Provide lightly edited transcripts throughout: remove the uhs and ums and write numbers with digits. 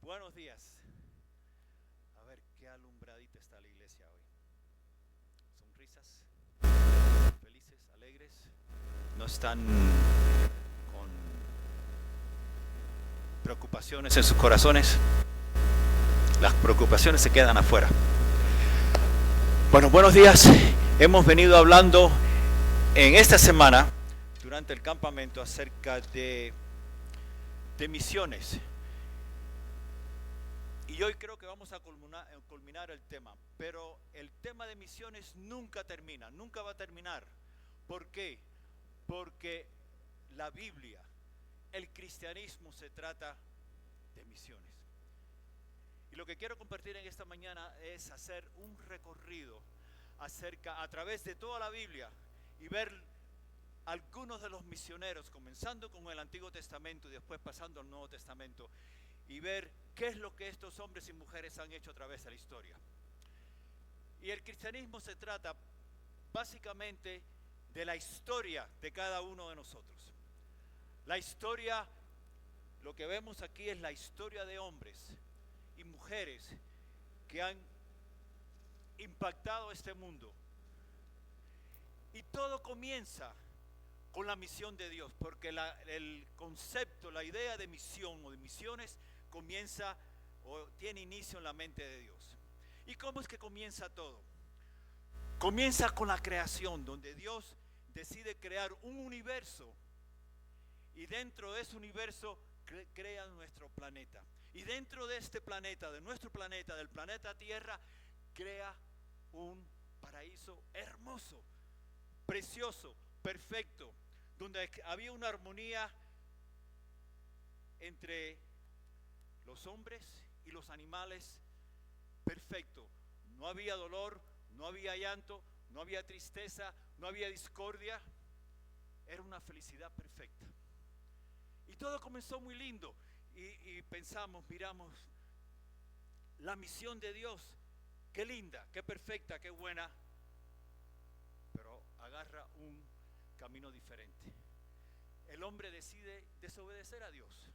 Buenos días. A ver, qué alumbradita está la iglesia hoy. Sonrisas, felices, alegres. No están con preocupaciones en sus corazones. Las preocupaciones se quedan afuera. Bueno, buenos días. Hemos venido hablando en esta semana, durante el campamento, acerca de misiones. Y hoy creo que vamos a culminar el tema, pero el tema de misiones nunca termina, nunca va a terminar. ¿Por qué? Porque la Biblia, el cristianismo se trata de misiones. Y lo que quiero compartir en esta mañana es hacer un recorrido a través de toda la Biblia y ver algunos de los misioneros, comenzando con el Antiguo Testamento y después pasando al Nuevo Testamento, y ver qué es lo que estos hombres y mujeres han hecho a través de la historia. Y el cristianismo se trata básicamente de la historia de cada uno de nosotros. La historia, lo que vemos aquí es la historia de hombres y mujeres que han impactado este mundo. Y todo comienza con la misión de Dios, porque el concepto, la idea de misión o de misiones comienza o tiene inicio en la mente de Dios. ¿Y cómo es que comienza todo? Comienza con la creación, donde Dios decide crear un universo y dentro de ese universo crea nuestro planeta. Y dentro de este planeta, de nuestro planeta, del planeta Tierra, crea un paraíso hermoso, precioso, perfecto, donde había una armonía entre los hombres y los animales, perfecto. No había dolor, no había llanto, no había tristeza, no había discordia. Era una felicidad perfecta. Y todo comenzó muy lindo. Y miramos la misión de Dios. Qué linda, qué perfecta, qué buena. Pero agarra un camino diferente. El hombre decide desobedecer a Dios.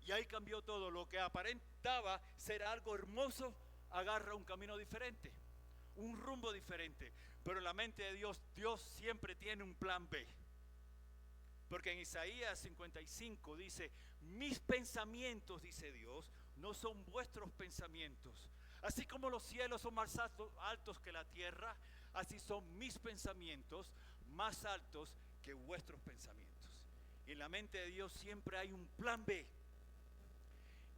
Y ahí cambió todo. Lo que aparentaba ser algo hermoso, agarra un camino diferente, un rumbo diferente. Pero en la mente de Dios, Dios siempre tiene un plan B. Porque en Isaías 55 dice: mis pensamientos, dice Dios, no son vuestros pensamientos. Así como los cielos son más altos que la tierra, así son mis pensamientos más altos que vuestros pensamientos. Y en la mente de Dios siempre hay un plan B.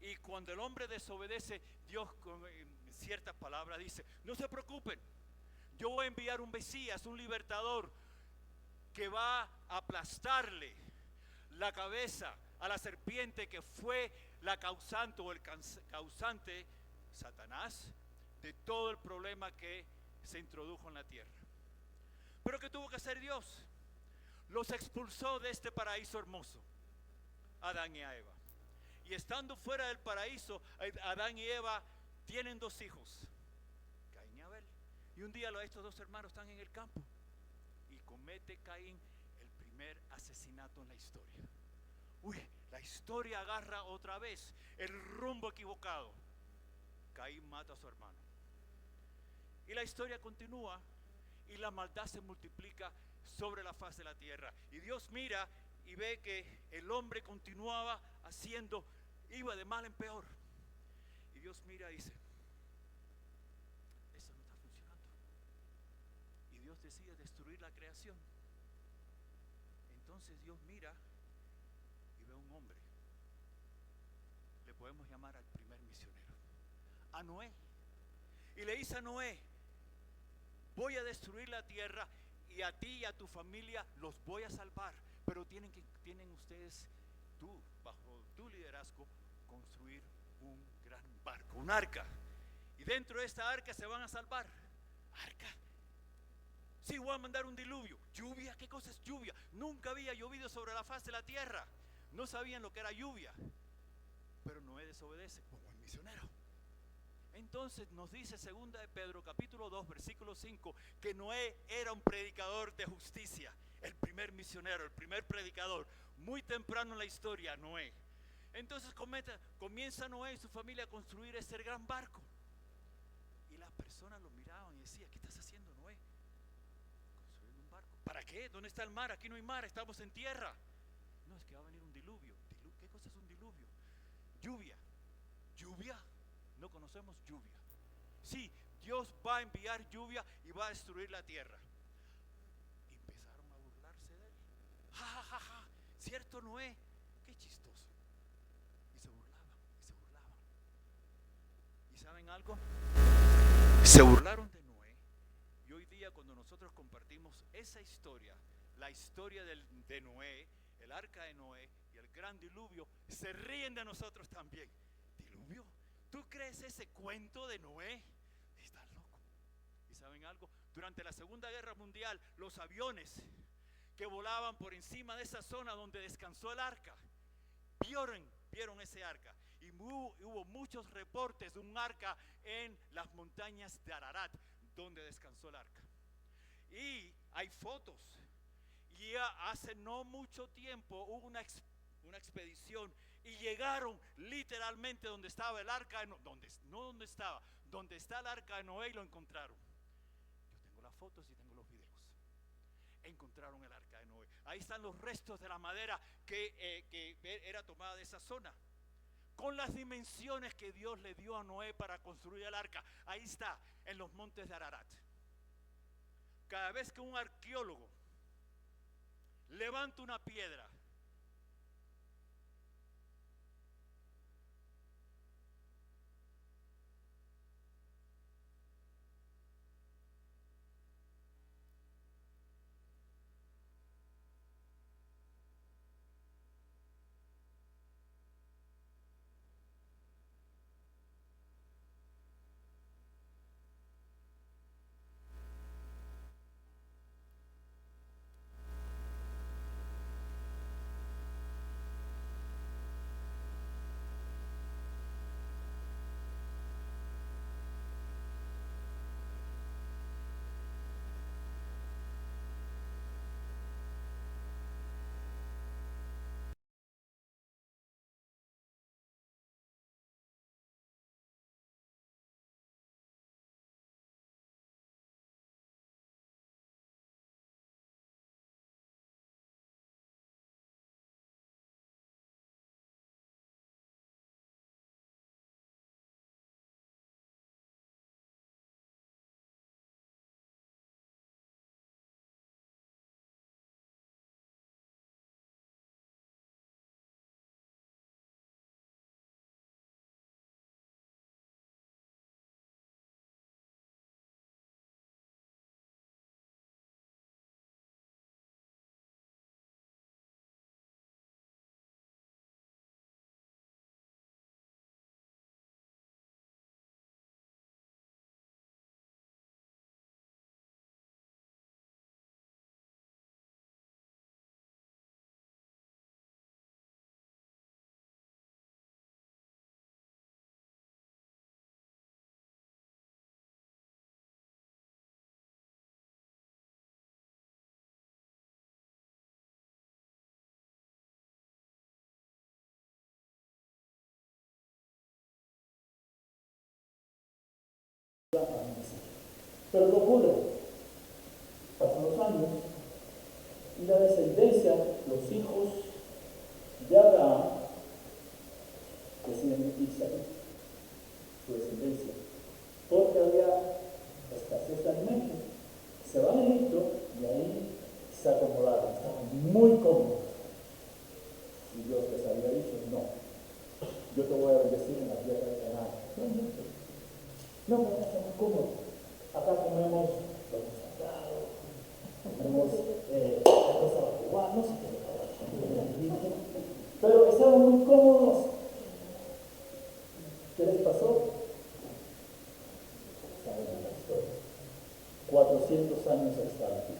Y cuando el hombre desobedece, Dios con ciertas palabras dice: no se preocupen, yo voy a enviar un Mesías, un libertador, que va a aplastarle la cabeza a la serpiente que fue la causante o el causante, Satanás, de todo el problema que se introdujo en la tierra. Pero ¿qué tuvo que hacer Dios? Los expulsó de este paraíso hermoso, Adán y a Eva. Y estando fuera del paraíso, Adán y Eva tienen dos hijos, Caín y Abel. Y un día estos dos hermanos están en el campo y comete Caín el primer asesinato en la historia. La historia agarra otra vez el rumbo equivocado. Caín mata a su hermano. Y la historia continúa y la maldad se multiplica sobre la faz de la tierra. Y Dios mira y ve que el hombre continuaba iba de mal en peor. Y Dios mira y dice: eso no está funcionando. Y Dios decide destruir la creación. Entonces Dios mira y ve a un hombre. Le podemos llamar al primer misionero, a Noé. Y le dice a Noé: voy a destruir la tierra y a ti y a tu familia los voy a salvar. Pero tienen ustedes, bajo tu liderazgo, construir un gran barco, un arca. Y dentro de esta arca se van a salvar. Arca. Sí, voy a mandar un diluvio. Lluvia, ¿qué cosa es lluvia? Nunca había llovido sobre la faz de la tierra. No sabían lo que era lluvia. Pero Noé desobedece como el misionero. Entonces nos dice 2 de Pedro capítulo 2 versículo 5 que Noé era un predicador de justicia. El primer misionero, el primer predicador. Muy temprano en la historia, Noé. Entonces comienza Noé y su familia a construir ese gran barco. Y las personas lo miraban y decían, ¿qué estás haciendo, Noé? Construyendo un barco. ¿Para qué? ¿Dónde está el mar? Aquí no hay mar, estamos en tierra. No, es que va a venir un diluvio. ¿Qué cosa es un diluvio? Lluvia. ¿Lluvia? No conocemos lluvia. Sí, Dios va a enviar lluvia y va a destruir la tierra. Y empezaron a burlarse de él. Ja, ja, ja, ja. ¿Cierto, Noé? Qué chistoso. Y se burlaban, y se burlaban. ¿Y saben algo? Se burlaron de Noé. Y hoy día cuando nosotros compartimos esa historia, la historia de Noé, el arca de Noé y el gran diluvio, se ríen de nosotros también. ¿Diluvio? ¿Tú crees ese cuento de Noé? Estás loco. ¿Y saben algo? Durante la Segunda Guerra Mundial, los aviones que volaban por encima de esa zona donde descansó el arca, vieron ese arca. Y hubo muchos reportes de un arca en las montañas de Ararat, donde descansó el arca. Y hay fotos. Y hace no mucho tiempo hubo una expedición y llegaron literalmente donde estaba el arca de Noé, donde está el arca de Noé, y lo encontraron. Yo tengo las fotos y tengo los videos. Encontraron el arca de Noé. Ahí están los restos de la madera que era tomada de esa zona, con las dimensiones que Dios le dio a Noé para construir el arca. Ahí está, en los montes de Ararat. Cada vez que un arqueólogo levanta una piedra, Pero ¿qué ocurre? Pasan los años y la descendencia, los hijos de Abraham, deciden irse ahí, su descendencia, porque había escasez de alimentos. Se van a Egipto y ahí se acomodaron, estaban muy cómodos. Y Dios les había dicho, no, yo te voy a bendecir en la tierra de Canaán. No, pero estamos cómodos. Acá comemos los sacados, comemos arroz cubano, no sé qué. Pero estaban muy cómodos. ¿Qué les pasó? Saben la historia. 400 años de esclavitud.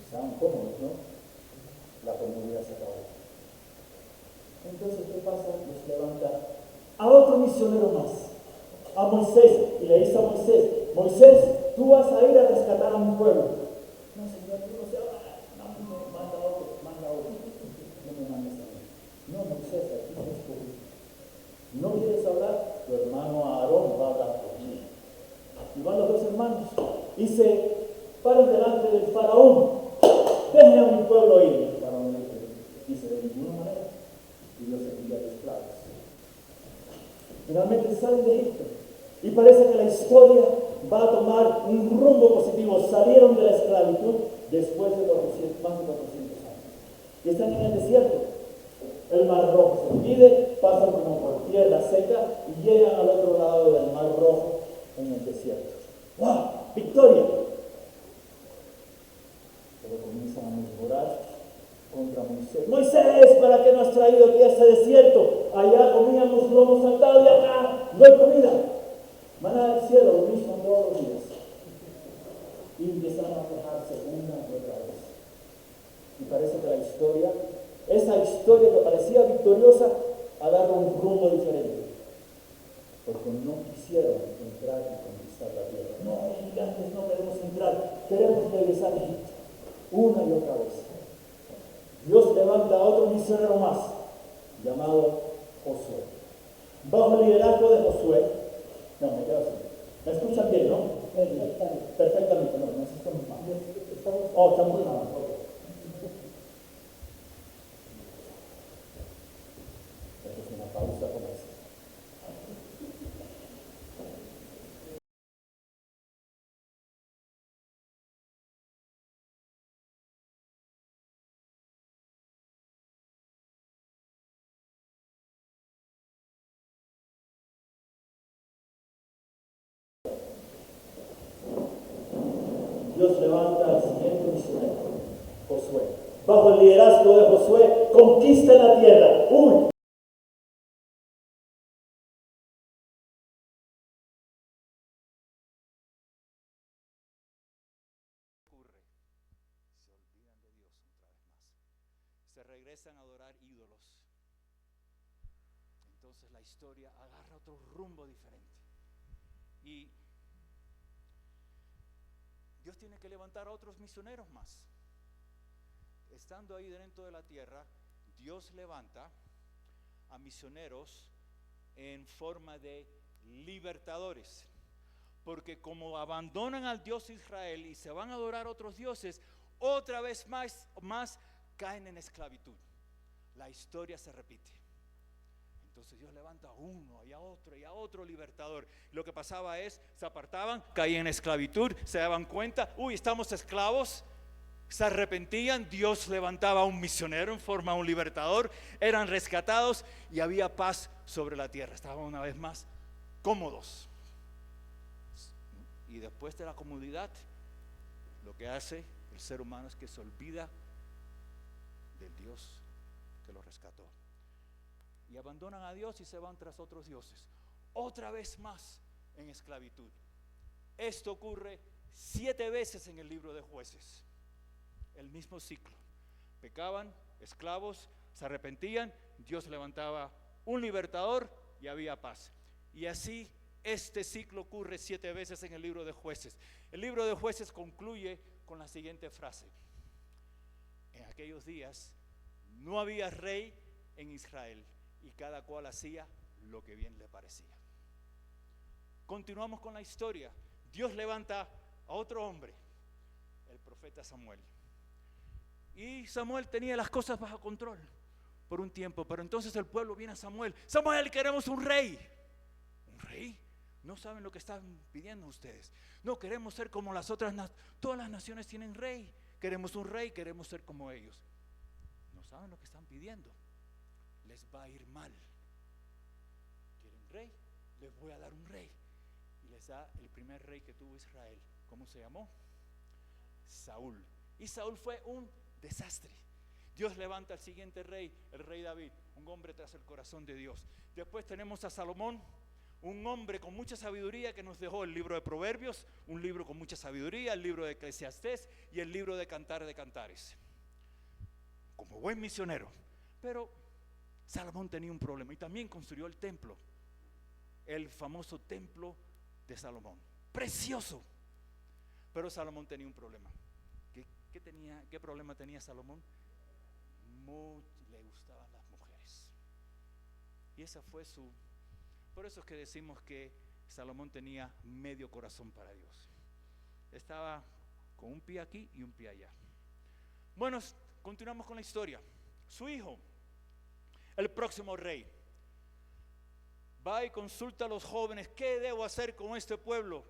Estaban cómodos, ¿no? La comunidad se acabó. Entonces, ¿qué pasa? Los levanta a otro misionero más, a Moisés, y le dice a Moisés, Moisés, tú vas a ir a rescatar a mi pueblo. No, Señor, tú no se va. No, manda otro, no me mandes a mí. No, Moisés, ¿No quieres hablar? Tu hermano Aarón va a hablar conmigo. Y van los dos hermanos y se paran delante del faraón. Dejen a mi pueblo ir. El faraón dice, de ninguna manera. Y Dios envía de esclavos. Finalmente salen de Egipto. Y parece que la historia va a tomar un rumbo positivo. Salieron de la esclavitud después de más de 400 años. Y están en el desierto. El mar rojo se divide, pasan como por tierra seca y llegan al otro lado del mar rojo en el desierto. ¡Wow! ¡Victoria! Pero comienzan a murmurar contra Moisés. Moisés, ¿para qué nos has traído aquí a este desierto? Allá comíamos lomo saltado y acá no hay comida. Maná del cielo, lo mismo todos los días. Y empiezan a quejarse una y otra vez. Y parece que esa historia que parecía victoriosa, ha dado un rumbo diferente. Porque no quisieron entrar y conquistar la tierra. No, gigantes, no queremos entrar, queremos regresar a Egipto. Una y otra vez. Dios levanta a otro misionero más, llamado Josué. Bajo el liderazgo de Josué, no, me quedo así. ¿Me escuchan bien, no? Perfectamente, no, necesitamos más. Oh, estamos mal, ok. Esto es una pausa comercial. Dios levanta al siguiente misionero, Josué. Bajo el liderazgo de Josué, conquista la tierra. ¡Uy! Ocurre, se olvidan de Dios otra vez más. Se regresan a adorar ídolos. Entonces la historia agarra otro rumbo diferente. Y Dios tiene que levantar a otros misioneros más. Estando ahí dentro de la tierra, Dios levanta a misioneros en forma de libertadores. Porque como abandonan al Dios Israel y se van a adorar a otros dioses, otra vez más caen en esclavitud. La historia se repite. Entonces Dios levanta a uno y a otro libertador. Lo que pasaba es, se apartaban, caían en esclavitud, se daban cuenta, estamos esclavos, se arrepentían, Dios levantaba a un misionero en forma de un libertador, eran rescatados y había paz sobre la tierra. Estaban una vez más cómodos. Y después de la comodidad, lo que hace el ser humano es que se olvida del Dios que lo rescató. Y abandonan a Dios y se van tras otros dioses. Otra vez más en esclavitud. Esto ocurre 7 veces en el libro de Jueces. El mismo ciclo. Pecaban, esclavos, se arrepentían, Dios levantaba un libertador y había paz. Y así este ciclo ocurre 7 veces en el libro de Jueces. El libro de Jueces concluye con la siguiente frase. En aquellos días no había rey en Israel y cada cual hacía lo que bien le parecía. Continuamos con la historia. Dios levanta a otro hombre, el profeta Samuel. Y Samuel tenía las cosas bajo control por un tiempo, pero entonces el pueblo viene a Samuel. Samuel, queremos un rey. ¿Un rey? No saben lo que están pidiendo ustedes. No, queremos ser como las otras todas las naciones tienen rey. Queremos un rey, queremos ser como ellos. No saben lo que están pidiendo. Les va a ir mal. ¿Quieren rey? Les voy a dar un rey. Y les da el primer rey que tuvo Israel. ¿Cómo se llamó? Saúl. Y Saúl fue un desastre. Dios levanta al siguiente rey, el rey David, un hombre tras el corazón de Dios. Después tenemos a Salomón, un hombre con mucha sabiduría que nos dejó el libro de Proverbios, un libro con mucha sabiduría, el libro de Eclesiastés y el libro de Cantar de Cantares. Como buen misionero. Pero Salomón tenía un problema y también construyó el templo, el famoso templo de Salomón, precioso. Pero Salomón tenía un problema. ¿Qué problema tenía Salomón? Le gustaban las mujeres. Y esa fue su Por eso es que decimos que Salomón tenía medio corazón para Dios. Estaba con un pie aquí y un pie allá. Bueno, continuamos con la historia. Su hijo, el próximo rey, va y consulta a los jóvenes: ¿qué debo hacer con este pueblo?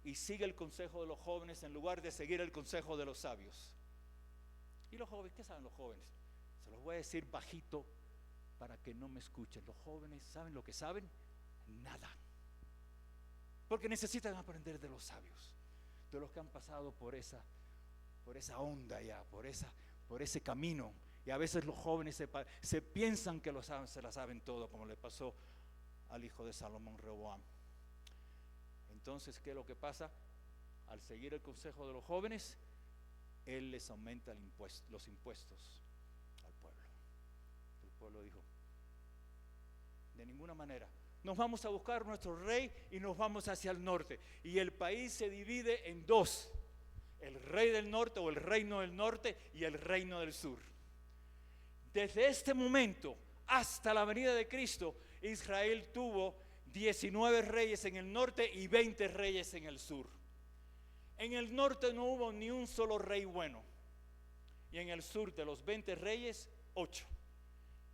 Y sigue el consejo de los jóvenes en lugar de seguir el consejo de los sabios. ¿Y los jóvenes? ¿Qué saben los jóvenes? Se los voy a decir bajito para que no me escuchen. Los jóvenes saben lo que saben, nada. Porque necesitan aprender de los sabios, de los que han pasado por esa onda ya, por ese camino. Y a veces los jóvenes se piensan que se la saben todo, como le pasó al hijo de Salomón, Rehoboam. Entonces, ¿qué es lo que pasa? Al seguir el consejo de los jóvenes, él les aumenta los impuestos al pueblo. El pueblo dijo: de ninguna manera, nos vamos a buscar nuestro rey y nos vamos hacia el norte. Y el país se divide en dos: el rey del norte o el reino del norte y el reino del sur. Desde este momento hasta la venida de Cristo, Israel tuvo 19 reyes en el norte y 20 reyes en el sur. En el norte no hubo ni un solo rey bueno, y en el sur, de los 20 reyes, 8.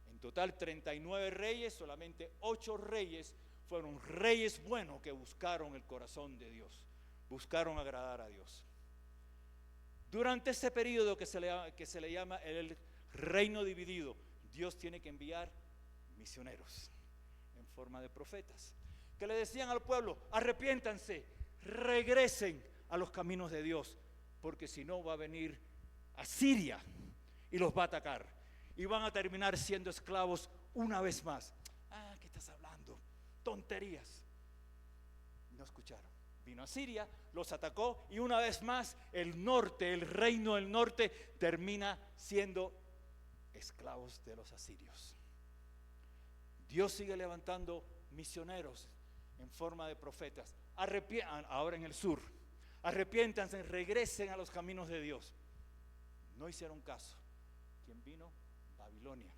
En total 39 reyes, solamente 8 reyes fueron reyes buenos que buscaron el corazón de Dios, buscaron agradar a Dios. Durante ese periodo que se le llama el reino dividido, Dios tiene que enviar misioneros en forma de profetas, que le decían al pueblo: arrepiéntanse, regresen a los caminos de Dios, porque si no va a venir Asiria y los va a atacar y van a terminar siendo esclavos una vez más. ¿Qué estás hablando? Tonterías. No escucharon. Vino Asiria, los atacó y una vez más el norte, el reino del norte, termina siendo esclavos de los asirios. Dios sigue levantando misioneros en forma de profetas. Ahora en el sur, arrepiéntanse, regresen a los caminos de Dios. No hicieron caso. ¿Quién vino? Babilonia.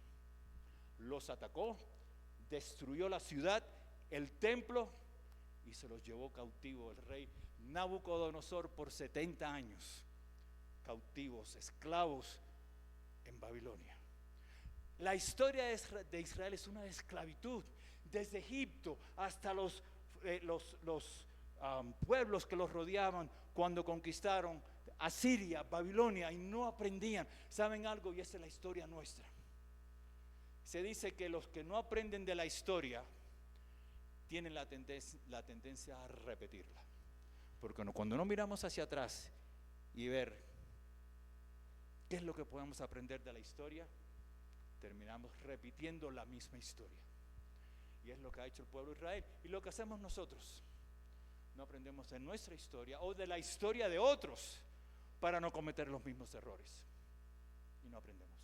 Los atacó, destruyó la ciudad, el templo, y se los llevó cautivo el rey Nabucodonosor por 70 años. Cautivos, esclavos en Babilonia. La historia de Israel es una esclavitud, desde Egipto hasta los pueblos que los rodeaban cuando conquistaron Asiria, Babilonia, y no aprendían. ¿Saben algo? Y esa es la historia nuestra. Se dice que los que no aprenden de la historia tienen la tendencia a repetirla. Porque cuando no miramos hacia atrás y ver qué es lo que podemos aprender de la historia, terminamos repitiendo la misma historia. Y es lo que ha hecho el pueblo de Israel y lo que hacemos nosotros. No aprendemos de nuestra historia o de la historia de otros para no cometer los mismos errores. Y no aprendemos.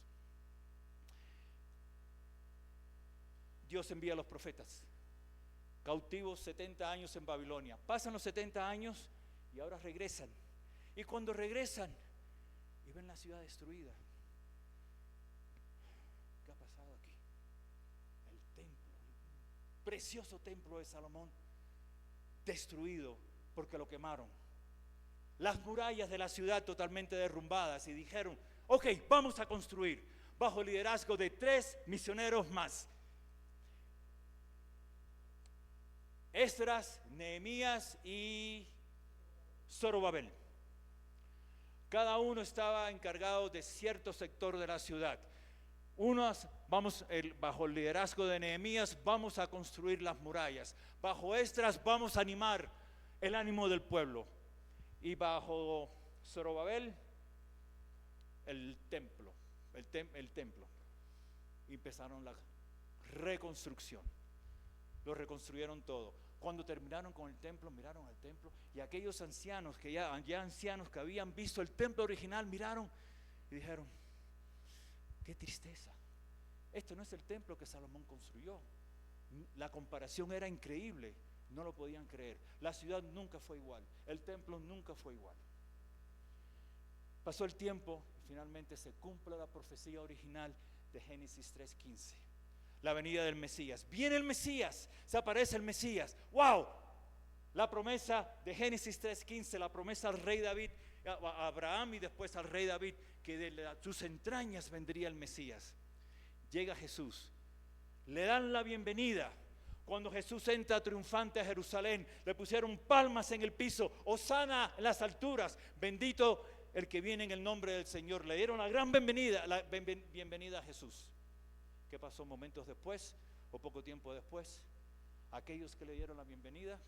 Dios envía a los profetas, cautivos 70 años en Babilonia. Pasan los 70 años y ahora regresan. Y cuando regresan y ven la ciudad destruida, ¿qué ha pasado aquí? El templo, el precioso templo de Salomón, destruido porque lo quemaron. Las murallas de la ciudad totalmente derrumbadas, y dijeron: ok, vamos a construir, bajo el liderazgo de 3 misioneros más: Esdras, Nehemías y Zorobabel. Cada uno estaba encargado de cierto sector de la ciudad. Bajo el liderazgo de Nehemías, vamos a construir las murallas. Bajo Esdras, vamos a animar el ánimo del pueblo. Y bajo Zorobabel, el templo. Y empezaron la reconstrucción. Lo reconstruyeron todo. Cuando terminaron con el templo, miraron al templo, y aquellos ancianos ancianos que habían visto el templo original, miraron y dijeron: qué tristeza, esto no es el templo que Salomón construyó. La comparación era increíble, no lo podían creer. La ciudad nunca fue igual, el templo nunca fue igual. Pasó el tiempo y finalmente se cumple la profecía original de Génesis 3:15. la venida del Mesías. Viene el Mesías, se aparece el Mesías. ¡Wow! La promesa de Génesis 3:15, la promesa al rey David, a Abraham y después al rey David, que de sus entrañas vendría el Mesías. Llega Jesús, le dan la bienvenida. Cuando Jesús entra triunfante a Jerusalén, le pusieron palmas en el piso, hosana en las alturas, bendito el que viene en el nombre del Señor. Le dieron la gran bienvenida, bienvenida a Jesús. ¿Qué pasó momentos después o poco tiempo después? Aquellos que le dieron la bienvenida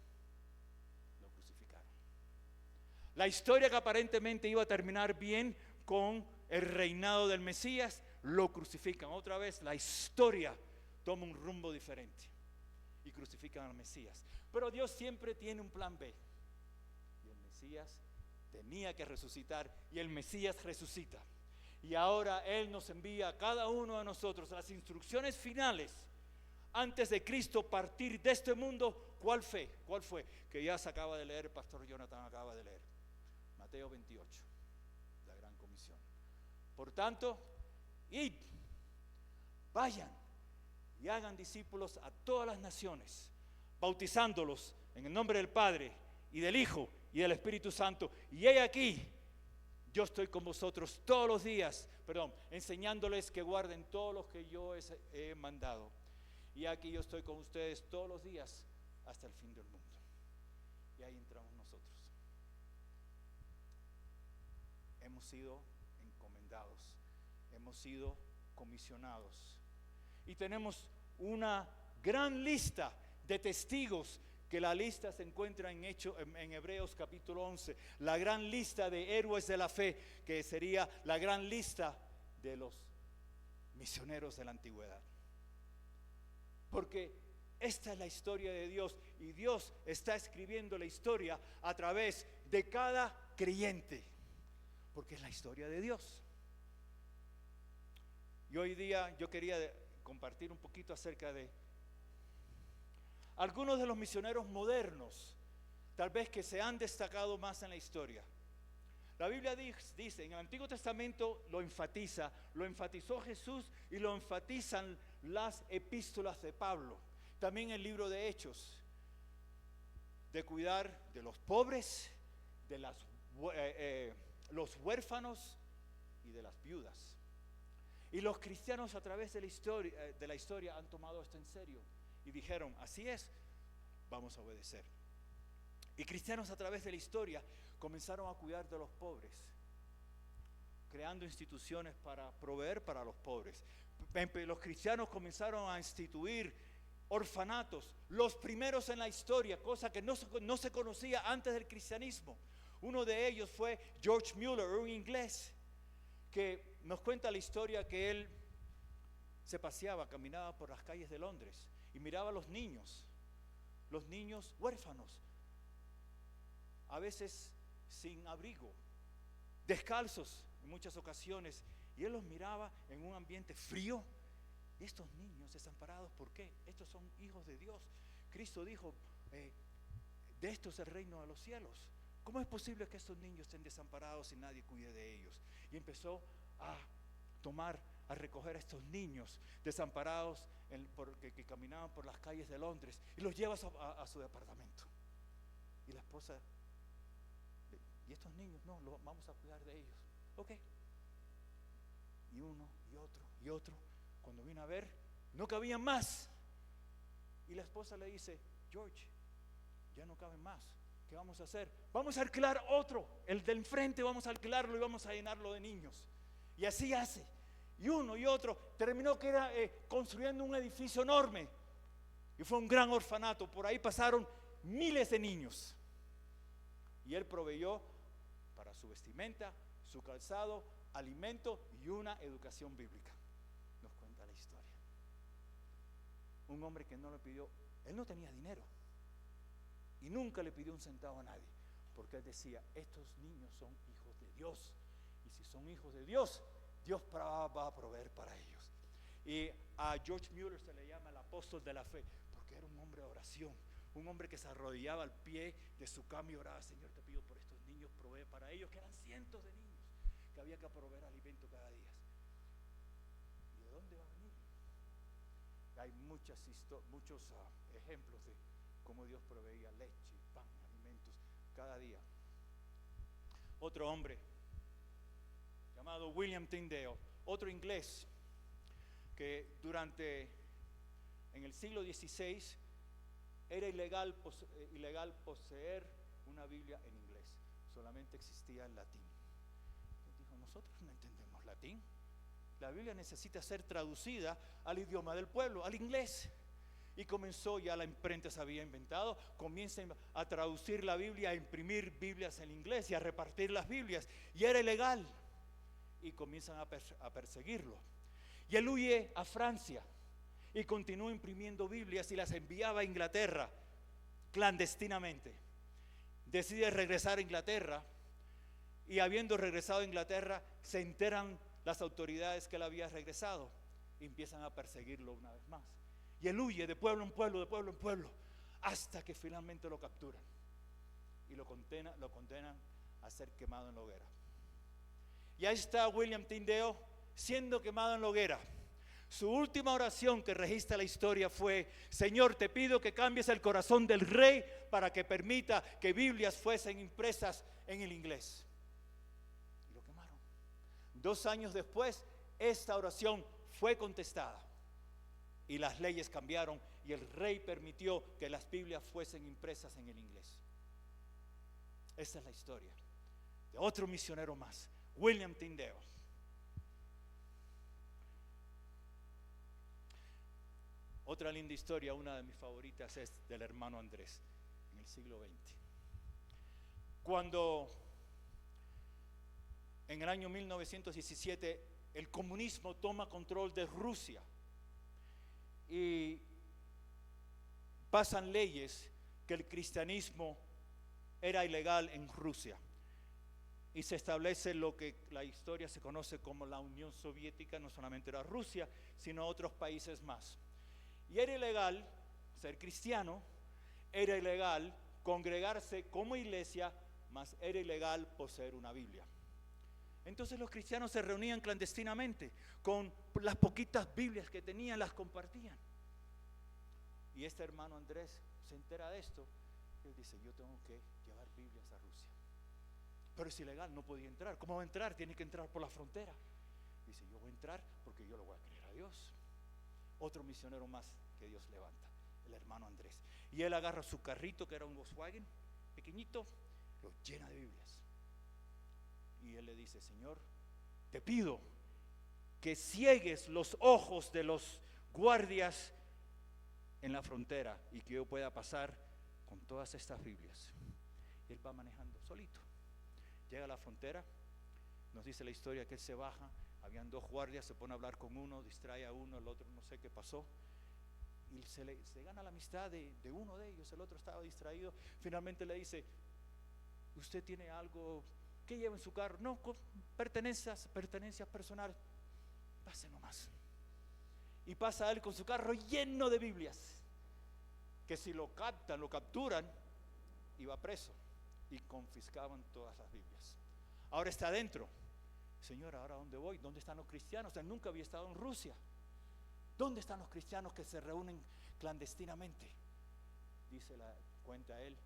lo crucificaron. La historia que aparentemente iba a terminar bien con el reinado del Mesías, lo crucifican. Otra vez la historia toma un rumbo diferente y crucifican al Mesías. Pero Dios siempre tiene un plan B. Y el Mesías tenía que resucitar y el Mesías resucita. Y ahora Él nos envía a cada uno de nosotros las instrucciones finales antes de Cristo partir de este mundo. ¿Cuál fue? ¿Cuál fue? Que ya se acaba de leer, Pastor Jonathan acaba de leer. Mateo 28, la gran comisión. Por tanto, id, vayan y hagan discípulos a todas las naciones, bautizándolos en el nombre del Padre y del Hijo y del Espíritu Santo. Y he aquí, yo estoy con vosotros todos los días, enseñándoles que guarden todo lo que yo he mandado. Y aquí yo estoy con ustedes todos los días hasta el fin del mundo. Y ahí entramos nosotros. Hemos sido encomendados, hemos sido comisionados. Y tenemos una gran lista de testigos, que la lista se encuentra en Hebreos capítulo 11, la gran lista de héroes de la fe, que sería la gran lista de los misioneros de la antigüedad. Porque esta es la historia de Dios, y Dios está escribiendo la historia a través de cada creyente, porque es la historia de Dios. Y hoy día yo quería compartir un poquito acerca de algunos de los misioneros modernos, tal vez que se han destacado más en la historia. La Biblia dice, en el Antiguo Testamento lo enfatizó Jesús y lo enfatizan las epístolas de Pablo. También el libro de Hechos, de cuidar de los pobres, de los huérfanos y de las viudas. Y los cristianos a través de la historia han tomado esto en serio y dijeron, así es, vamos a obedecer. Y cristianos a través de la historia comenzaron a cuidar de los pobres, creando instituciones para proveer para los pobres. Los cristianos comenzaron a instituir orfanatos, los primeros en la historia, cosa que no se conocía antes del cristianismo. Uno de ellos fue George Mueller, un inglés, que nos cuenta la historia que él se paseaba, caminaba por las calles de Londres y miraba a los niños huérfanos, a veces sin abrigo, descalzos en muchas ocasiones, y él los miraba en un ambiente frío. Estos niños desamparados, ¿por qué? Estos son hijos de Dios. Cristo dijo, de esto es el reino de los cielos. ¿Cómo es posible que estos niños estén desamparados y nadie cuide de ellos? Y empezó a recoger a estos niños desamparados que caminaban por las calles de Londres, y los lleva a su departamento. Y la esposa, y estos niños, no, vamos a cuidar de ellos. Ok. Y uno, y otro. Cuando vino a ver, no cabían más. Y la esposa le dice, George, ya no caben más. ¿Qué vamos a hacer? Vamos a alquilar otro, el del enfrente, vamos a alquilarlo y vamos a llenarlo de niños. Y así hace. Y uno y otro, terminó que era construyendo un edificio enorme. Y fue un gran orfanato. Por ahí pasaron miles de niños. Y él proveyó para su vestimenta, su calzado, alimento y una educación bíblica. Nos cuenta la historia. Un hombre que no le pidió, él no tenía dinero y nunca le pidió un centavo a nadie, porque él decía, estos niños son hijos de Dios, y si son hijos de Dios, Dios va a proveer para ellos. Y a George Mueller se le llama el apóstol de la fe, porque era un hombre de oración, un hombre que se arrodillaba al pie de su cama y oraba, Señor, te pido por estos niños, provee para ellos, que eran cientos de niños que había que proveer alimento cada día. ¿Y de dónde va a venir? Hay muchos ejemplos de cómo Dios proveía leche, pan, alimentos cada día. Otro hombre llamado William Tyndale, otro inglés, que en el siglo XVI era ilegal poseer una Biblia en inglés, solamente existía en latín. Él dijo, nosotros no entendemos latín, la Biblia necesita ser traducida al idioma del pueblo, al inglés. Y comenzó, ya la imprenta se había inventado, comienzan a traducir la Biblia, a imprimir Biblias en inglés y a repartir las Biblias, y era ilegal, y comienzan a perseguirlo. Y él huye a Francia y continúa imprimiendo Biblias y las enviaba a Inglaterra clandestinamente. Decide regresar a Inglaterra, y habiendo regresado a Inglaterra se enteran las autoridades que él había regresado y empiezan a perseguirlo una vez más. Y él huye de pueblo en pueblo, de pueblo en pueblo, hasta que finalmente lo capturan y lo condenan a ser quemado en la hoguera. Y ahí está William Tyndale siendo quemado en la hoguera. Su última oración que registra la historia fue: Señor, te pido que cambies el corazón del rey para que permita que Biblias fuesen impresas en el inglés. Y lo quemaron. 2 años después, esta oración fue contestada y las leyes cambiaron, y el rey permitió que las Biblias fuesen impresas en el inglés. Esta es la historia de otro misionero más, William Tyndale. Otra linda historia, una de mis favoritas, es del hermano Andrés, en el siglo XX. Cuando en el año 1917 el comunismo toma control de Rusia y pasan leyes que el cristianismo era ilegal en Rusia, y se establece lo que la historia se conoce como la Unión Soviética. No solamente era Rusia, sino otros países más. Y era ilegal ser cristiano, era ilegal congregarse como iglesia, mas era ilegal poseer una Biblia. Entonces los cristianos se reunían clandestinamente, con las poquitas Biblias que tenían, las compartían. Y este hermano Andrés se entera de esto y dice: yo tengo que llevar Biblias a Rusia. Pero es ilegal, no podía entrar. ¿Cómo va a entrar? Tiene que entrar por la frontera. Dice: yo voy a entrar porque yo lo voy a creer a Dios. Otro misionero más que Dios levanta, el hermano Andrés. Y él agarra su carrito, que era un Volkswagen pequeñito, lo llena de Biblias. Y él le dice: Señor, te pido que ciegues los ojos de los guardias en la frontera y que yo pueda pasar con todas estas Biblias. Y él va manejando solito. Llega a la frontera, nos dice la historia que él se baja, habían 2 guardias, se pone a hablar con uno, distrae a uno, el otro no sé qué pasó, y se gana la amistad de uno de ellos. El otro estaba distraído. Finalmente le dice: ¿usted tiene algo que lleva en su carro? No, pertenencias personales. Pase nomás. Y pasa él con su carro lleno de Biblias, que si lo capturan, iba preso, y confiscaban todas las Biblias. Ahora está adentro. Señor, ¿ahora dónde voy? ¿Dónde están los cristianos? Él nunca había estado en Rusia. ¿Dónde están los cristianos que se reúnen clandestinamente? Cuenta él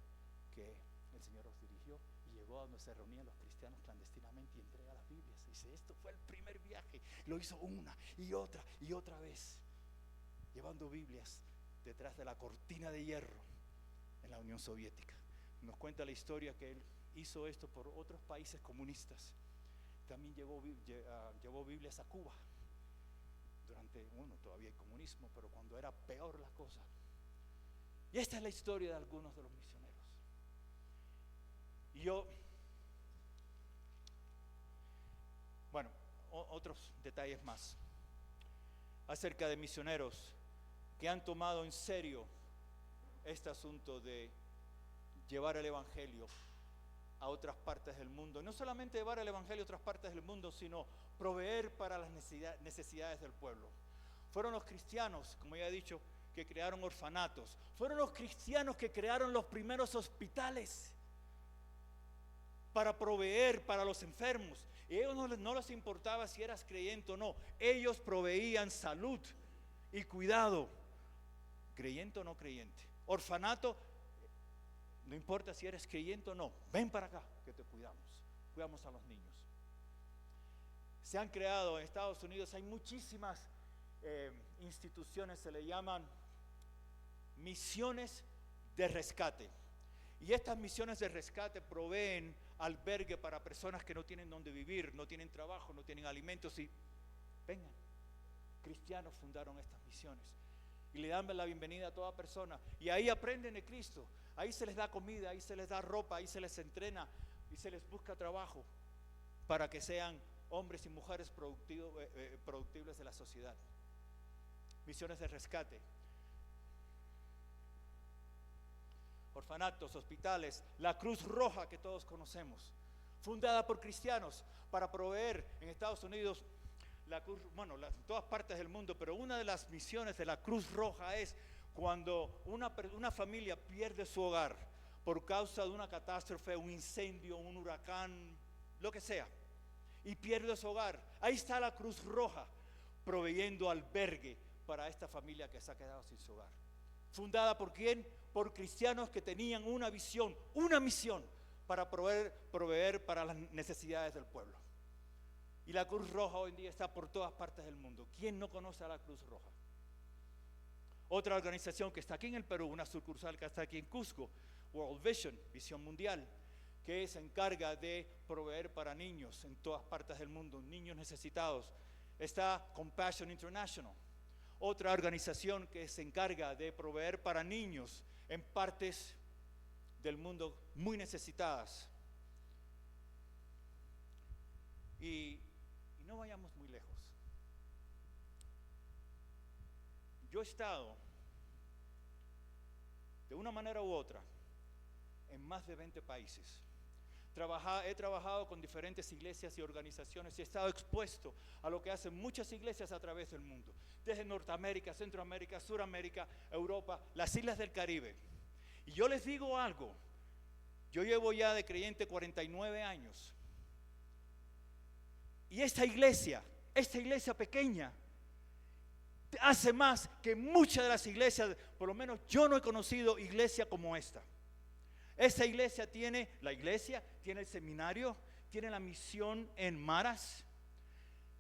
que el Señor los dirigió y llegó a donde se reunían los cristianos clandestinamente y entrega las Biblias. Dice: esto fue el primer viaje. Lo hizo una y otra vez, llevando Biblias detrás de la cortina de hierro en la Unión Soviética. Nos cuenta la historia que él hizo esto por otros países comunistas. También llevó Biblias a Cuba todavía hay comunismo, pero cuando era peor la cosa. Y esta es la historia de algunos de los misioneros. Y otros detalles más acerca de misioneros que han tomado en serio este asunto de llevar el evangelio a otras partes del mundo. No solamente llevar el evangelio a otras partes del mundo, sino proveer para las necesidades del pueblo. Fueron los cristianos, como ya he dicho, que crearon orfanatos. Fueron los cristianos que crearon los primeros hospitales para proveer para los enfermos. Y a ellos no les importaba si eras creyente o no. Ellos proveían salud y cuidado creyente o no creyente. Orfanato, no importa si eres creyente o no, ven para acá que te cuidamos a los niños. Se han creado en Estados Unidos, hay muchísimas instituciones, se le llaman misiones de rescate. Y estas misiones de rescate proveen albergue para personas que no tienen dónde vivir, no tienen trabajo, no tienen alimentos. Y vengan, cristianos fundaron estas misiones y le dan la bienvenida a toda persona. Y ahí aprenden de Cristo, ahí se les da comida, ahí se les da ropa, ahí se les entrena y se les busca trabajo para que sean hombres y mujeres productibles de la sociedad. Misiones de rescate. Orfanatos, hospitales, la Cruz Roja que todos conocemos, fundada por cristianos para proveer en Estados Unidos, en todas partes del mundo, pero una de las misiones de la Cruz Roja es cuando una familia pierde su hogar por causa de una catástrofe, un incendio, un huracán, lo que sea, y pierde su hogar. Ahí está la Cruz Roja proveyendo albergue para esta familia que se ha quedado sin su hogar. ¿Fundada por quién? Por cristianos que tenían una visión, una misión para proveer para las necesidades del pueblo. Y la Cruz Roja hoy en día está por todas partes del mundo. ¿Quién no conoce a la Cruz Roja? Otra organización que está aquí en el Perú, una sucursal que está aquí en Cusco, World Vision, Visión Mundial, que se encarga de proveer para niños en todas partes del mundo, niños necesitados. Está Compassion International, otra organización que se encarga de proveer para niños en partes del mundo muy necesitadas. Y no vayamos muy lejos. Yo he estado, de una manera u otra, en más de 20 países. He trabajado con diferentes iglesias y organizaciones y he estado expuesto a lo que hacen muchas iglesias a través del mundo, desde Norteamérica, Centroamérica, Suramérica, Europa, las islas del Caribe. Y yo les digo algo, yo llevo ya de creyente 49 años. Y esta iglesia pequeña, hace más que muchas de las iglesias, por lo menos yo no he conocido iglesia como esta. Esta iglesia tiene el seminario, tiene la misión en Maras,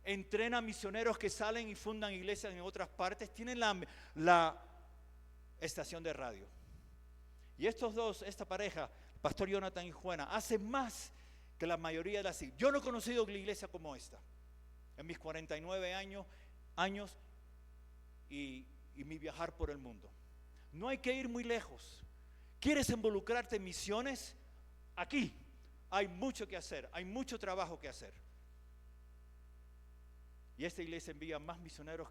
entrena misioneros que salen y fundan iglesias en otras partes, tienen la estación de radio. Y esta pareja, Pastor Jonathan y Juana, hace más que la mayoría de las iglesias. Yo no he conocido una iglesia como esta en mis 49 años y mi viajar por el mundo. No hay que ir muy lejos. ¿Quieres involucrarte en misiones? Aquí hay mucho que hacer, hay mucho trabajo que hacer. Y esta iglesia envía más misioneros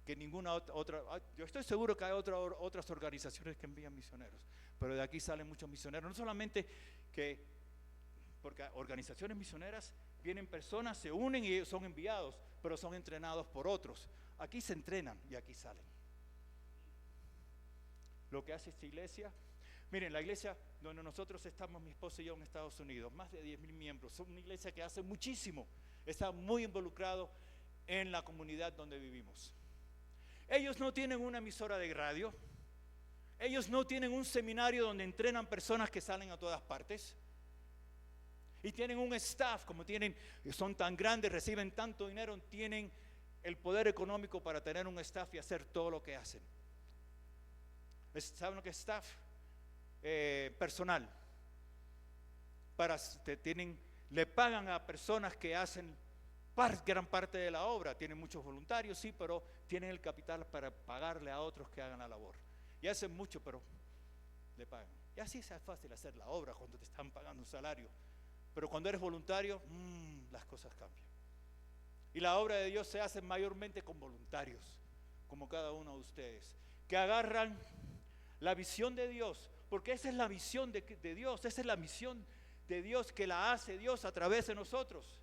que ninguna otra. Yo estoy seguro que hay otras organizaciones que envían misioneros, pero de aquí salen muchos misioneros. No solamente porque organizaciones misioneras vienen personas, se unen y son enviados, pero son entrenados por otros. Aquí se entrenan y aquí salen. Lo que hace esta iglesia, miren, la iglesia donde nosotros estamos, mi esposa y yo, en Estados Unidos, más de 10,000 miembros, son una iglesia que hace muchísimo, está muy involucrado en la comunidad donde vivimos. Ellos no tienen una emisora de radio, ellos no tienen un seminario donde entrenan personas que salen a todas partes, y tienen un staff, son tan grandes, reciben tanto dinero, tienen el poder económico para tener un staff y hacer todo lo que hacen. ¿Saben lo que es staff? Personal. Le pagan a personas que hacen gran parte de la obra. Tienen muchos voluntarios, sí, pero tienen el capital para pagarle a otros que hagan la labor. Y hacen mucho, pero le pagan. Y así es fácil hacer la obra cuando te están pagando un salario. Pero cuando eres voluntario, las cosas cambian. Y la obra de Dios se hace mayormente con voluntarios, como cada uno de ustedes, que agarran la visión de Dios, porque esa es la visión de Dios, esa es la misión de Dios que la hace Dios a través de nosotros.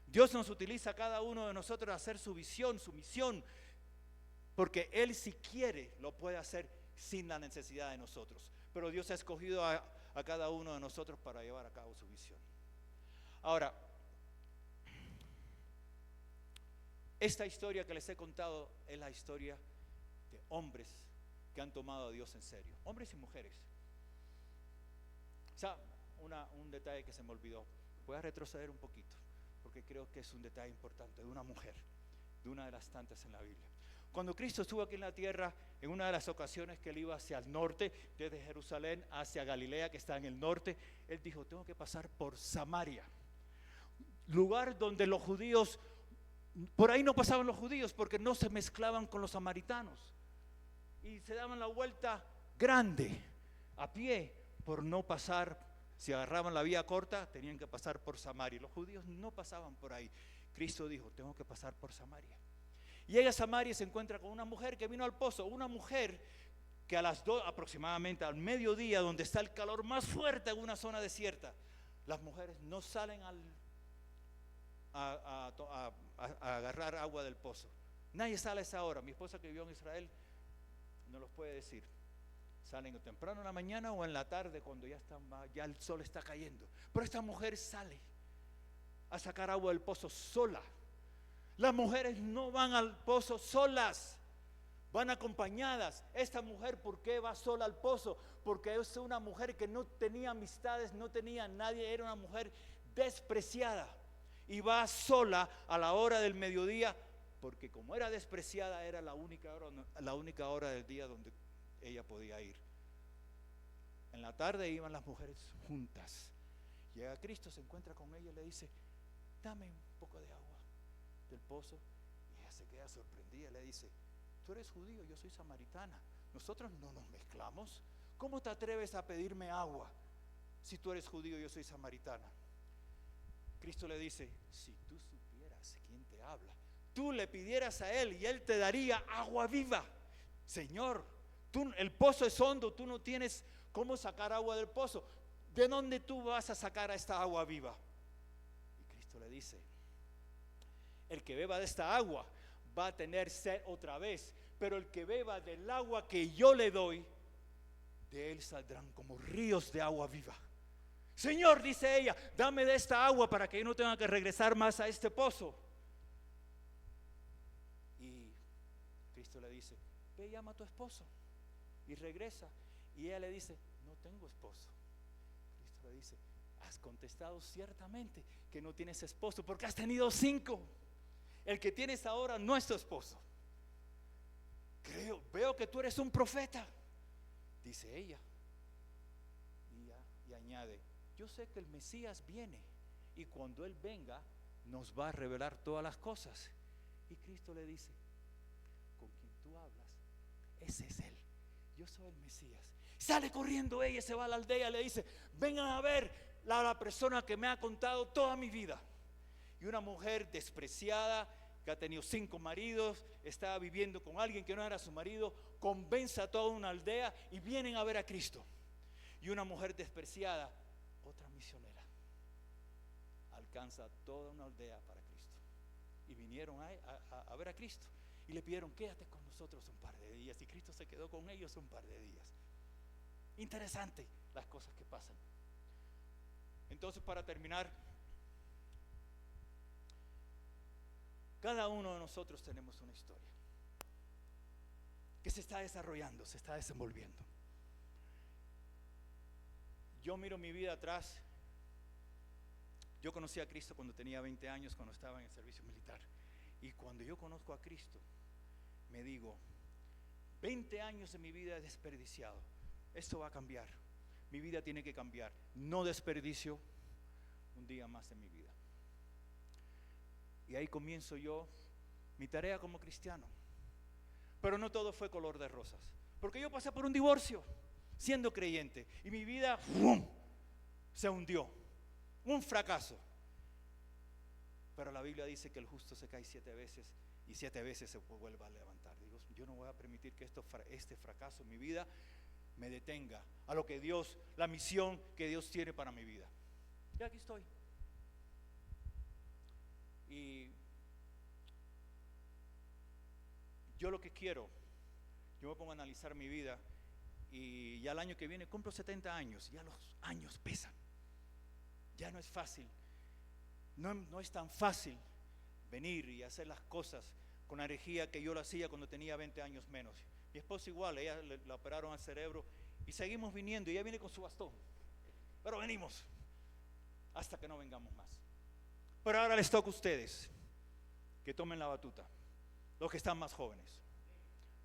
Dios nos utiliza a cada uno de nosotros a hacer su visión, su misión, porque Él, si quiere, lo puede hacer sin la necesidad de nosotros. Pero Dios ha escogido a cada uno de nosotros para llevar a cabo su visión. Ahora, esta historia que les he contado es la historia de hombres que han tomado a Dios en serio, hombres y mujeres. O sea, un detalle que se me olvidó. Voy a retroceder un poquito, porque creo que es un detalle importante de una mujer, de una de las tantas en la Biblia. Cuando Cristo estuvo aquí en la tierra, en una de las ocasiones que él iba hacia el norte, desde Jerusalén hacia Galilea, que está en el norte, él dijo: tengo que pasar por Samaria, lugar donde los judíos, por ahí no pasaban los judíos porque no se mezclaban con los samaritanos, y se daban la vuelta grande a pie por no pasar. Si agarraban la vía corta, tenían que pasar por Samaria. Los judíos no pasaban por ahí. Cristo dijo: tengo que pasar por Samaria. Y llega a Samaria y se encuentra con una mujer que vino al pozo. Una mujer que a las 2, aproximadamente al mediodía, donde está el calor más fuerte en una zona desierta, las mujeres no salen a agarrar agua del pozo. Nadie sale a esa hora. Mi esposa, que vivió en Israel, no los puede decir. Salen o temprano en la mañana o en la tarde, cuando ya el sol está cayendo. Pero esta mujer sale a sacar agua del pozo sola. Las mujeres no van al pozo solas, van acompañadas. Esta mujer, ¿por qué va sola al pozo? Porque es una mujer que no tenía amistades, no tenía nadie, era una mujer despreciada. Y va sola a la hora del mediodía, porque como era despreciada, era la única hora del día donde ella podía ir. En la tarde iban las mujeres juntas. Llega Cristo, se encuentra con ella y le dice: dame un poco de agua del pozo. Y ella se queda sorprendida, le dice: tú eres judío, yo soy samaritana, nosotros no nos mezclamos. ¿Cómo te atreves a pedirme agua si tú eres judío y yo soy samaritana? Cristo le dice: si tú supieras quién te habla, tú le pidieras a él y él te daría agua viva. Señor, el pozo es hondo, tú no tienes cómo sacar agua del pozo. ¿De dónde tú vas a sacar esta agua viva? Y Cristo le dice: el que beba de esta agua va a tener sed otra vez, pero el que beba del agua que yo le doy, de él saldrán como ríos de agua viva. Señor, dice ella, dame de esta agua para que yo no tenga que regresar más a este pozo. Y Cristo le dice: ve y llama a tu esposo y regresa. Y ella le dice: no tengo esposo. Cristo le dice: has contestado ciertamente que no tienes esposo, porque has tenido 5. El que tienes ahora no es tu esposo. Veo que tú eres un profeta, dice ella. Y añade: yo sé que el Mesías viene, y cuando Él venga nos va a revelar todas las cosas. Y Cristo le dice: con quien tú hablas, ese es Él, yo soy el Mesías. Sale corriendo ella, se va a la aldea, le dice: vengan a ver la persona que me ha contado toda mi vida. Y una mujer despreciada, que ha tenido 5 maridos, estaba viviendo con alguien que no era su marido, convence a toda una aldea y vienen a ver a Cristo. Y una mujer despreciada, otra misionera, alcanza toda una aldea para Cristo. Y vinieron a ver a Cristo y le pidieron: quédate con nosotros un par de días. Y Cristo se quedó con ellos un par de días. Interesante las cosas que pasan. Entonces, para terminar, cada uno de nosotros tenemos una historia que se está desarrollando, se está desenvolviendo. Yo miro mi vida atrás. Yo conocí a Cristo cuando tenía 20 años, cuando estaba en el servicio militar. Y cuando yo conozco a Cristo, me digo: 20 años de mi vida desperdiciado. Esto va a cambiar. Mi vida tiene que cambiar. No desperdicio un día más de mi vida. Y ahí comienzo yo mi tarea como cristiano. Pero no todo fue color de rosas, porque yo pasé por un divorcio siendo creyente y mi vida se hundió, un fracaso. Pero la Biblia dice que el justo se cae 7 veces y 7 veces se vuelve a levantar. Digo, yo no voy a permitir que este fracaso en mi vida me detenga a lo que Dios, la misión que Dios tiene para mi vida. Y aquí estoy. Y yo lo que quiero, yo me pongo a analizar mi vida y ya el año que viene cumplo 70 años, ya los años pesan. Ya no es fácil, no es tan fácil venir y hacer las cosas con la energía que yo lo hacía cuando tenía 20 años menos. Mi esposa igual, ella la operaron al cerebro y seguimos viniendo y ella viene con su bastón. Pero venimos hasta que no vengamos más. Pero ahora les toca a ustedes que tomen la batuta, los que están más jóvenes.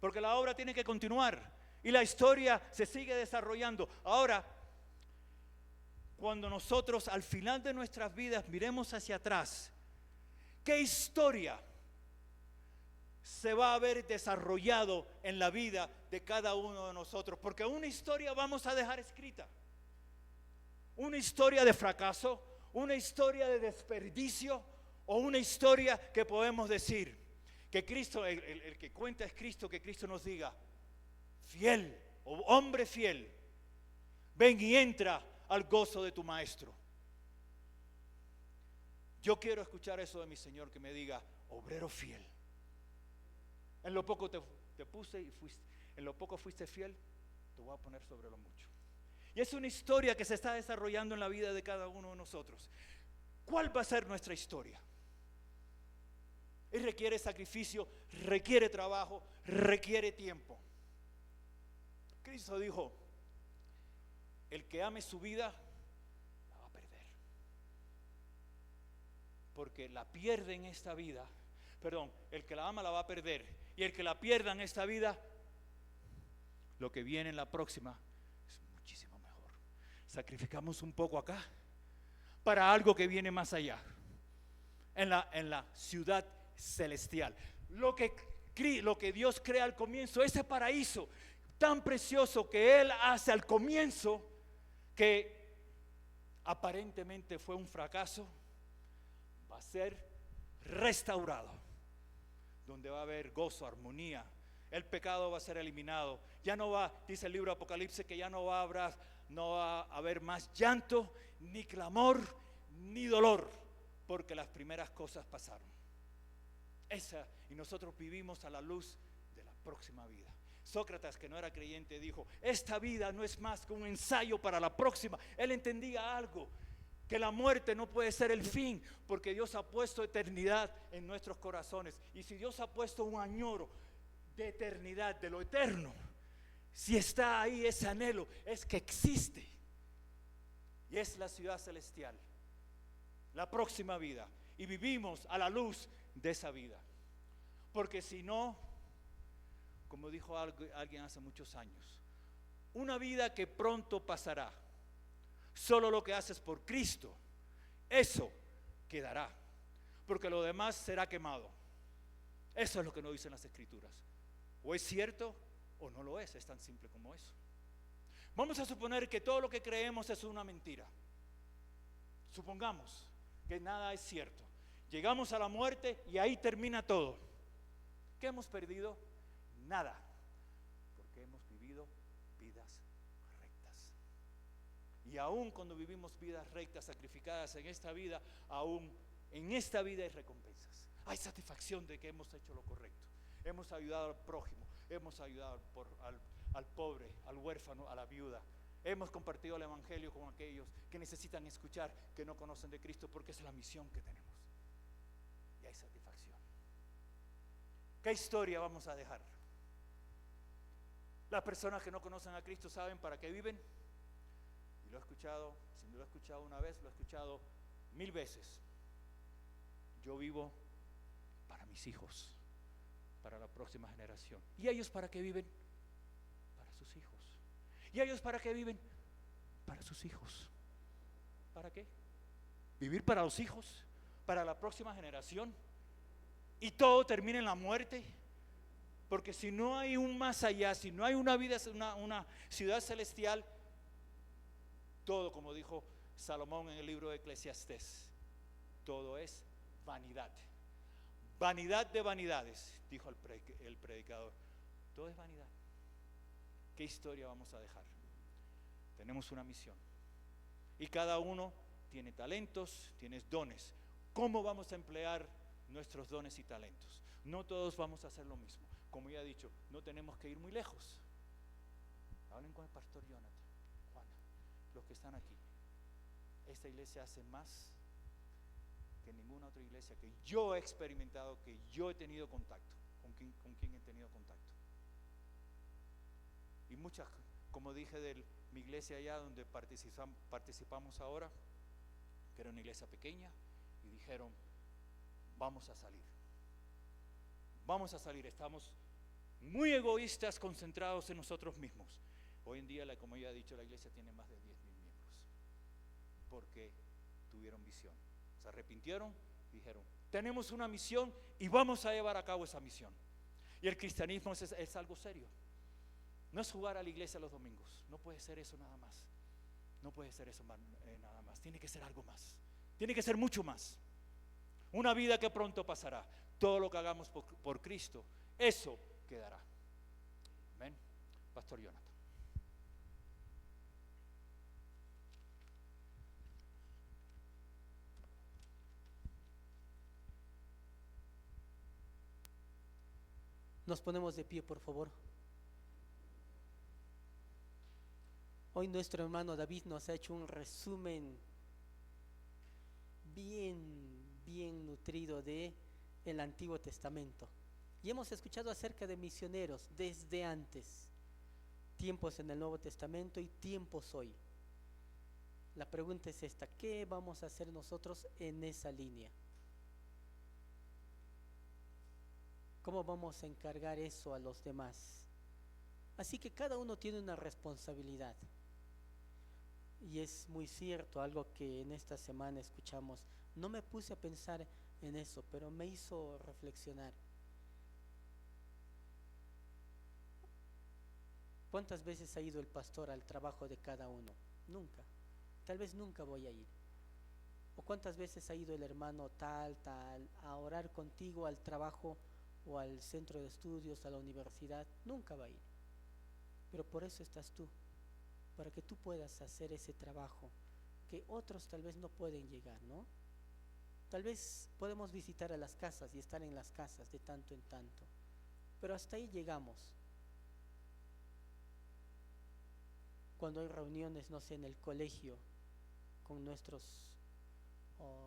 Porque la obra tiene que continuar y la historia se sigue desarrollando. Ahora, cuando nosotros al final de nuestras vidas miremos hacia atrás, ¿qué historia se va a haber desarrollado en la vida de cada uno de nosotros? Porque una historia vamos a dejar escrita. Una historia de fracaso, una historia de desperdicio o una historia que podemos decir que Cristo, el que cuenta es Cristo, que Cristo nos diga, fiel o hombre fiel, ven y entra al gozo de tu maestro. Yo quiero escuchar eso de mi Señor, que me diga, obrero fiel. En lo poco te puse y fuiste, en lo poco fuiste fiel, te voy a poner sobre lo mucho. Y es una historia que se está desarrollando en la vida de cada uno de nosotros. ¿Cuál va a ser nuestra historia? Y requiere sacrificio, requiere trabajo, requiere tiempo. Cristo dijo, el que ame su vida, la va a perder. Porque la pierde en esta vida, el que la ama la va a perder. Y el que la pierda en esta vida, lo que viene en la próxima es muchísimo mejor. Sacrificamos un poco acá para algo que viene más allá, en la ciudad celestial. Lo que Dios crea al comienzo, ese paraíso tan precioso que Él hace al comienzo, que aparentemente fue un fracaso, va a ser restaurado, donde va a haber gozo, armonía. El pecado va a ser eliminado. Ya no va, dice el libro de Apocalipsis, que ya no va a haber más llanto, ni clamor, ni dolor, porque las primeras cosas pasaron. Y nosotros vivimos a la luz de la próxima vida. Sócrates, que no era creyente, dijo, esta vida no es más que un ensayo para la próxima. Él entendía algo, que la muerte no puede ser el fin, porque Dios ha puesto eternidad en nuestros corazones. Y si Dios ha puesto un añoro de eternidad, de lo eterno, si está ahí ese anhelo, es que existe. Y es la ciudad celestial, la próxima vida. Y vivimos a la luz de esa vida. Porque si no, como dijo alguien hace muchos años, una vida que pronto pasará. Solo lo que haces por Cristo, eso quedará, porque lo demás será quemado. Eso es lo que nos dicen las Escrituras. O es cierto o no lo es tan simple como eso. Vamos a suponer que todo lo que creemos es una mentira. Supongamos que nada es cierto. Llegamos a la muerte y ahí termina todo. ¿Qué hemos perdido? Nada, porque hemos vivido vidas rectas. Y aún cuando vivimos vidas rectas, sacrificadas en esta vida, aún en esta vida hay recompensas. Hay satisfacción de que hemos hecho lo correcto. Hemos ayudado al prójimo, hemos ayudado al pobre, al huérfano, a la viuda. Hemos compartido el evangelio con aquellos que necesitan escuchar, que no conocen de Cristo, porque es la misión que tenemos. Y hay satisfacción. ¿Qué historia vamos a dejar? Las personas que no conocen a Cristo saben para qué viven. Y lo he escuchado, si no lo he escuchado una vez, lo he escuchado 1000 veces. Yo vivo para mis hijos, para la próxima generación. ¿Y ellos para qué viven? Para sus hijos. ¿Y ellos para qué viven? Para sus hijos. ¿Para qué? Vivir para los hijos, para la próxima generación. Y todo termina en la muerte. Porque si no hay un más allá, si no hay una vida, una ciudad celestial, todo, como dijo Salomón en el libro de Eclesiastés, todo es vanidad. Vanidad de vanidades, dijo el predicador. Todo es vanidad. ¿Qué historia vamos a dejar? Tenemos una misión. Y cada uno tiene talentos, tiene dones. ¿Cómo vamos a emplear nuestros dones y talentos? No todos vamos a hacer lo mismo. Como ya he dicho, no tenemos que ir muy lejos. Hablen con el pastor Jonathan, Juana, los que están aquí. Esta iglesia hace más que ninguna otra iglesia que yo he experimentado, que yo he tenido contacto, con quien he tenido contacto. y muchas, como dije, de mi iglesia allá donde participamos ahora, que era una iglesia pequeña, y dijeron, vamos a salir, estamos muy egoístas, concentrados en nosotros mismos. Hoy en día, como ya he dicho, la iglesia tiene más de 10,000 miembros, porque tuvieron visión, se arrepintieron y dijeron, tenemos una misión y vamos a llevar a cabo esa misión. Y el cristianismo es algo serio. No es jugar a la iglesia los domingos, no puede ser eso nada más. No puede ser eso nada más, tiene que ser algo más, tiene que ser mucho más. Una vida que pronto pasará. Todo lo que hagamos por Cristo, eso quedará. Amén. Pastor Jonathan. Nos ponemos de pie, por favor. Hoy nuestro hermano David nos ha hecho un resumen bien nutrido de el Antiguo Testamento. Y hemos escuchado acerca de misioneros desde antes, tiempos en el Nuevo Testamento y tiempos hoy. La pregunta es esta: ¿qué vamos a hacer nosotros en esa línea? ¿Cómo vamos a encargar eso a los demás? Así que cada uno tiene una responsabilidad. Y es muy cierto, algo que en esta semana escuchamos. No me puse a pensar en eso, pero me hizo reflexionar. ¿Cuántas veces ha ido el pastor al trabajo de cada uno? Nunca. Tal vez nunca voy a ir. ¿O cuántas veces ha ido el hermano tal a orar contigo al trabajo o al centro de estudios, a la universidad? Nunca va a ir. Pero por eso estás tú, para que tú puedas hacer ese trabajo que otros tal vez no pueden llegar, ¿no? Tal vez podemos visitar a las casas y estar en las casas de tanto en tanto, pero hasta ahí llegamos. Cuando hay reuniones, no sé, en el colegio con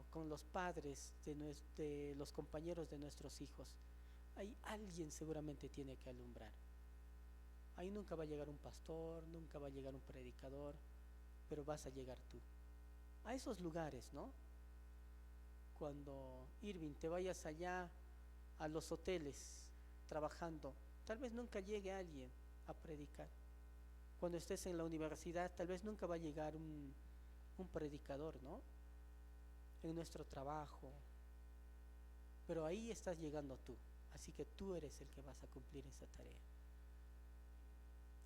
con los padres de los compañeros de nuestros hijos, ahí alguien seguramente tiene que alumbrar. Ahí nunca va a llegar un pastor, nunca va a llegar un predicador, pero vas a llegar tú a esos lugares, ¿no? Cuando, Irving, te vayas allá a los hoteles trabajando, tal vez nunca llegue alguien a predicar. Cuando estés en la universidad, tal vez nunca va a llegar un predicador, ¿no? En nuestro trabajo, pero ahí estás llegando tú, así que tú eres el que vas a cumplir esa tarea.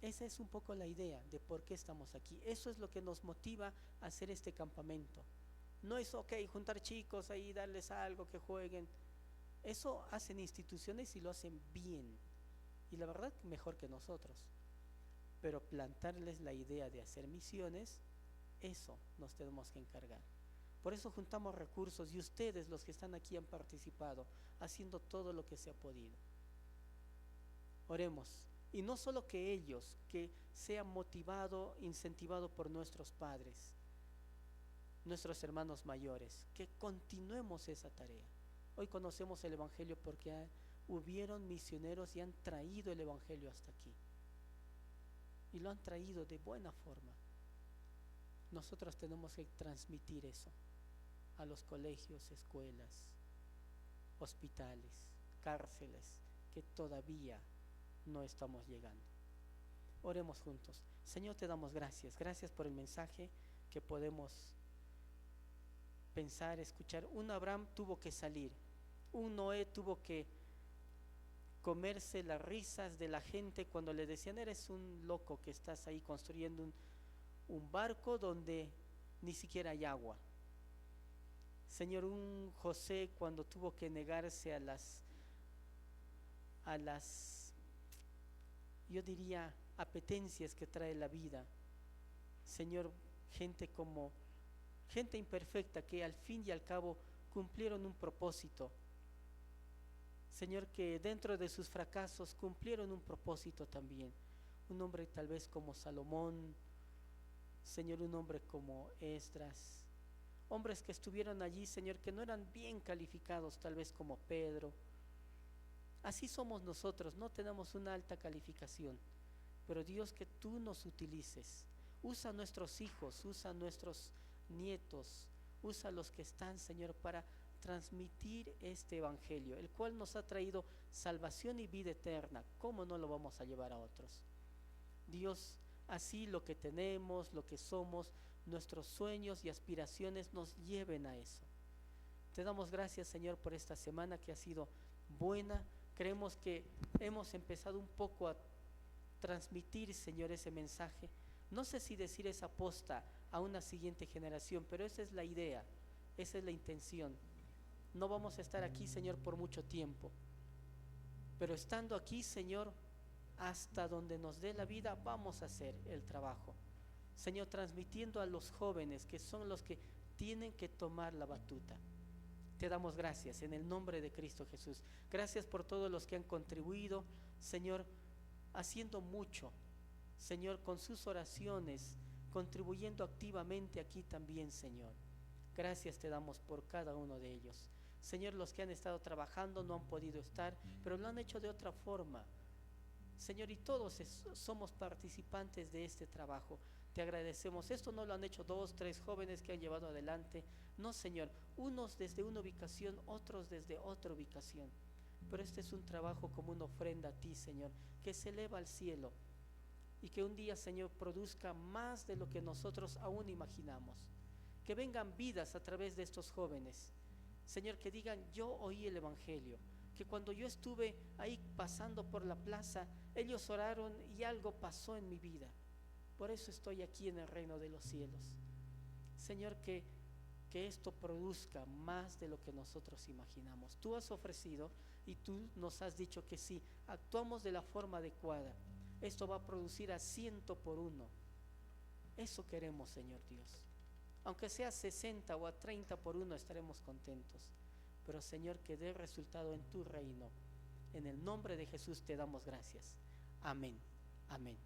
Esa es un poco la idea de por qué estamos aquí. Eso es lo que nos motiva a hacer este campamento. No es juntar chicos ahí, darles algo que jueguen. Eso hacen instituciones y lo hacen bien, y la verdad mejor que nosotros. Pero plantarles la idea de hacer misiones, eso nos tenemos que encargar. Por eso juntamos recursos, y ustedes, los que están aquí, han participado haciendo todo lo que se ha podido. Oremos. Y no solo que ellos, que sean motivado, incentivado por nuestros padres, nuestros hermanos mayores, que continuemos esa tarea. Hoy conocemos el Evangelio porque hubieron misioneros y han traído el Evangelio hasta aquí. Y lo han traído de buena forma. Nosotros tenemos que transmitir eso a los colegios, escuelas, hospitales, cárceles, que todavía no estamos llegando. Oremos juntos. Señor, te damos gracias. Gracias por el mensaje que podemos pensar, escuchar. Un Abraham tuvo que salir. Un Noé tuvo que comerse las risas de la gente cuando le decían: eres un loco que estás ahí construyendo un barco donde ni siquiera hay agua. Señor, un José cuando tuvo que negarse a las yo diría apetencias que trae la vida. Señor, gente imperfecta que al fin y al cabo cumplieron un propósito. Señor, que dentro de sus fracasos cumplieron un propósito también. Un hombre tal vez como Salomón, Señor, un hombre como Esdras, hombres que estuvieron allí, Señor, que no eran bien calificados, tal vez como Pedro. Así somos nosotros, no tenemos una alta calificación, pero Dios, que tú nos utilices. Usa a nuestros hijos, usa a nuestros nietos, usa a los que están, Señor, para transmitir este evangelio, el cual nos ha traído salvación y vida eterna. ¿Cómo no lo vamos a llevar a otros? Dios, así lo que tenemos, lo que somos, nuestros sueños y aspiraciones nos lleven a eso. Te damos gracias, Señor, por esta semana que ha sido buena. Creemos que hemos empezado un poco a transmitir, Señor, ese mensaje. No sé si decir esa posta a una siguiente generación, pero esa es la idea, esa es la intención. No vamos a estar aquí, Señor, por mucho tiempo, pero estando aquí, Señor, hasta donde nos dé la vida, vamos a hacer el trabajo, Señor, transmitiendo a los jóvenes, que son los que tienen que tomar la batuta. Te damos gracias en el nombre de Cristo Jesús. Gracias por todos los que han contribuido, Señor, haciendo mucho, Señor, con sus oraciones, contribuyendo activamente aquí también, Señor. Gracias te damos por cada uno de ellos. Señor, los que han estado trabajando no han podido estar, pero lo han hecho de otra forma. Señor, y todos somos participantes de este trabajo. Te agradecemos. Esto no lo han hecho 2, 3 jóvenes que han llevado adelante. No, Señor, unos desde una ubicación, otros desde otra ubicación. Pero este es un trabajo como una ofrenda a ti, Señor, que se eleva al cielo y que un día, Señor, produzca más de lo que nosotros aún imaginamos. Que vengan vidas a través de estos jóvenes, Señor, que digan: yo oí el evangelio, que cuando yo estuve ahí pasando por la plaza, ellos oraron y algo pasó en mi vida. Por eso estoy aquí en el reino de los cielos. Señor, que esto produzca más de lo que nosotros imaginamos. Tú has ofrecido y tú nos has dicho que si actuamos de la forma adecuada, esto va a producir a 100 por 1. Eso queremos, Señor Dios. Aunque sea 60 o a 30 por 1, estaremos contentos. Pero, Señor, que dé resultado en tu reino. En el nombre de Jesús te damos gracias. Amén. Amén.